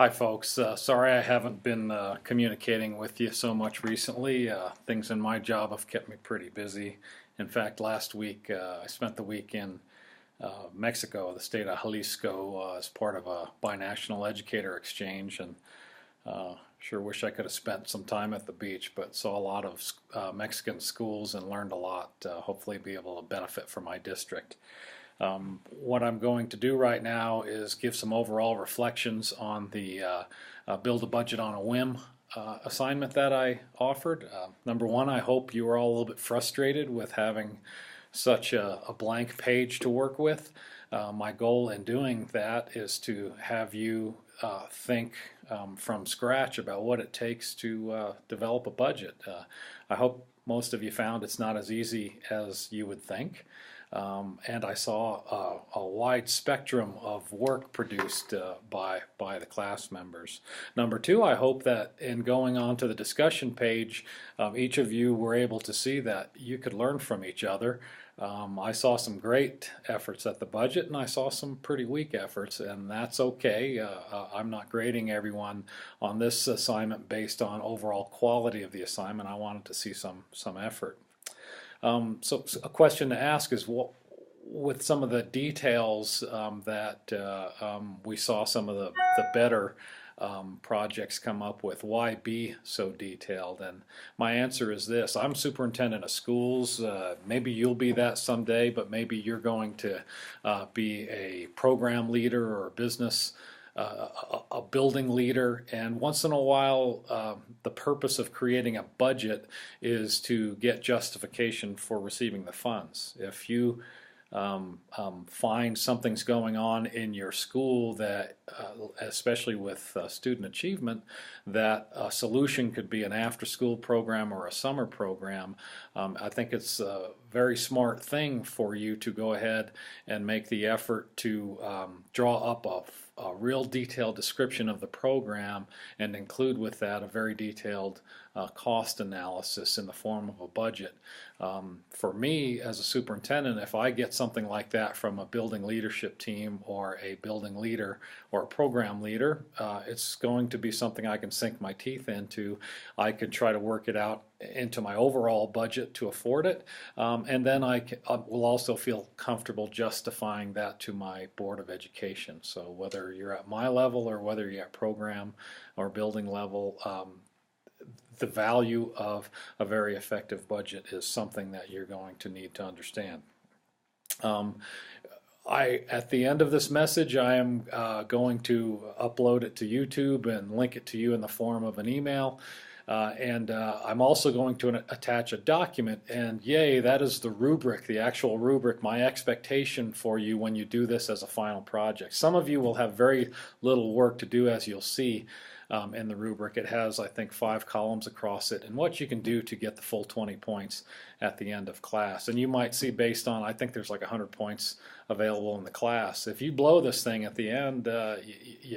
Hi, folks. Sorry I haven't been communicating with you so much recently. Things in my job have kept me pretty busy. In fact, last week I spent the week in Mexico, the state of Jalisco, as part of a binational educator exchange, and sure wish I could have spent some time at the beach, but saw a lot of Mexican schools and learned a lot. Hopefully, be able to benefit from my district. What I'm going to do right now is give some overall reflections on the build a budget on a whim assignment that I offered. Number one, I hope you are all a little bit frustrated with having such a blank page to work with. My goal in doing that is to have you think from scratch about what it takes to develop a budget. I hope most of you found it's not as easy as you would think. And I saw a wide spectrum of work produced by the class members. Number two, I hope that in going on to the discussion page, each of you were able to see that you could learn from each other. I saw some great efforts at the budget, and I saw some pretty weak efforts, and that's okay. I'm not grading everyone on this assignment based on overall quality of the assignment. I wanted to see some effort. So a question to ask is, with some of the details that we saw some of the better projects come up with, why be so detailed? And my answer is this: I'm superintendent of schools. Maybe you'll be that someday, but maybe you're going to be a program leader or a business a building leader, and once in a while the purpose of creating a budget is to get justification for receiving the funds. If you find something's going on in your school that, especially with student achievement, that a solution could be an after-school program or a summer program, I think it's a very smart thing for you to go ahead and make the effort to draw up a real detailed description of the program and include with that a very detailed cost analysis in the form of a budget. For me as a superintendent, if I get something like that from a building leadership team or a building leader or a program leader, it's going to be something I can sink my teeth into. I could try to work it out into my overall budget to afford it, and then I will also feel comfortable justifying that to my Board of Education. So whether you're at my level or whether you're at program or building level, the value of a very effective budget is something that you're going to need to understand. At the end of this message, I am going to upload it to YouTube and link it to you in the form of an email. And I'm also going to attach a document, and yay, that is the rubric, the actual rubric, my expectation for you when you do this as a final project. Some of you will have very little work to do, as you'll see in the rubric. It has, I think, 5 columns across it, and what you can do to get the full 20 points at the end of class. And you might see, based on, I think there's like 100 points available in the class. If you blow this thing at the end,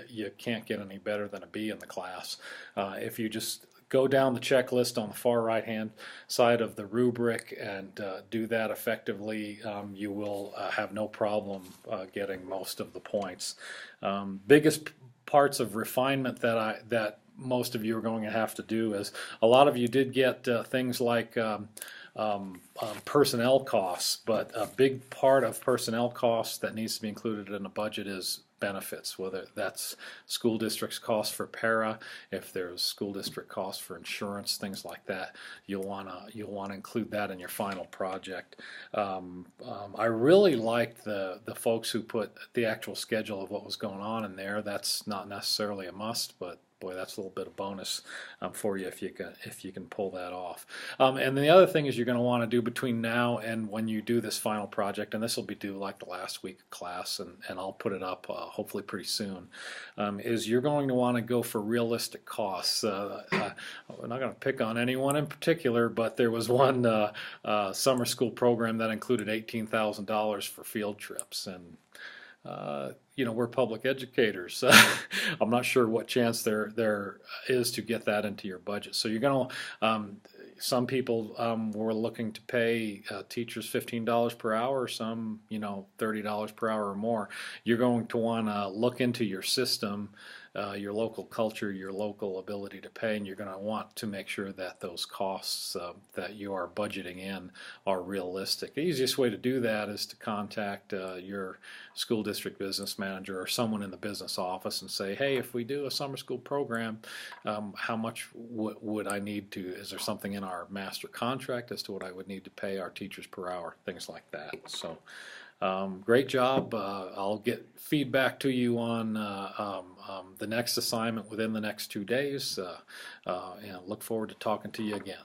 you can't get any better than a B in the class. If you just go down the checklist on the far right hand side of the rubric and do that effectively, you will have no problem getting most of the points. Biggest parts of refinement that most of you are going to have to do is, a lot of you did get things like personnel costs, but a big part of personnel costs that needs to be included in a budget is benefits, whether that's school district's cost for para, if there's school district costs for insurance, things like that. You'll want to include that in your final project. I really liked the folks who put the actual schedule of what was going on in there. That's not necessarily a must, but boy, that's a little bit of bonus for you if you can pull that off. And the other thing is, you're going to want to do between now and when you do this final project, and this will be due like the last week of class, and I'll put it up hopefully pretty soon, is you're going to want to go for realistic costs. I'm not going to pick on anyone in particular, but there was one summer school program that included $18,000 for field trips, and we're public educators. I'm not sure what chance there is to get that into your budget. So you're going to, some people were looking to pay teachers $15 per hour, some, $30 per hour or more. You're going to want to look into your system your local culture, your local ability to pay, and you're going to want to make sure that those costs that you are budgeting in are realistic. The easiest way to do that is to contact your school district business manager or someone in the business office and say, hey, if we do a summer school program, how much would I need to, is there something in our master contract as to what I would need to pay our teachers per hour, things like that. So great job. I'll get feedback to you on the next assignment within the next 2 days, and look forward to talking to you again.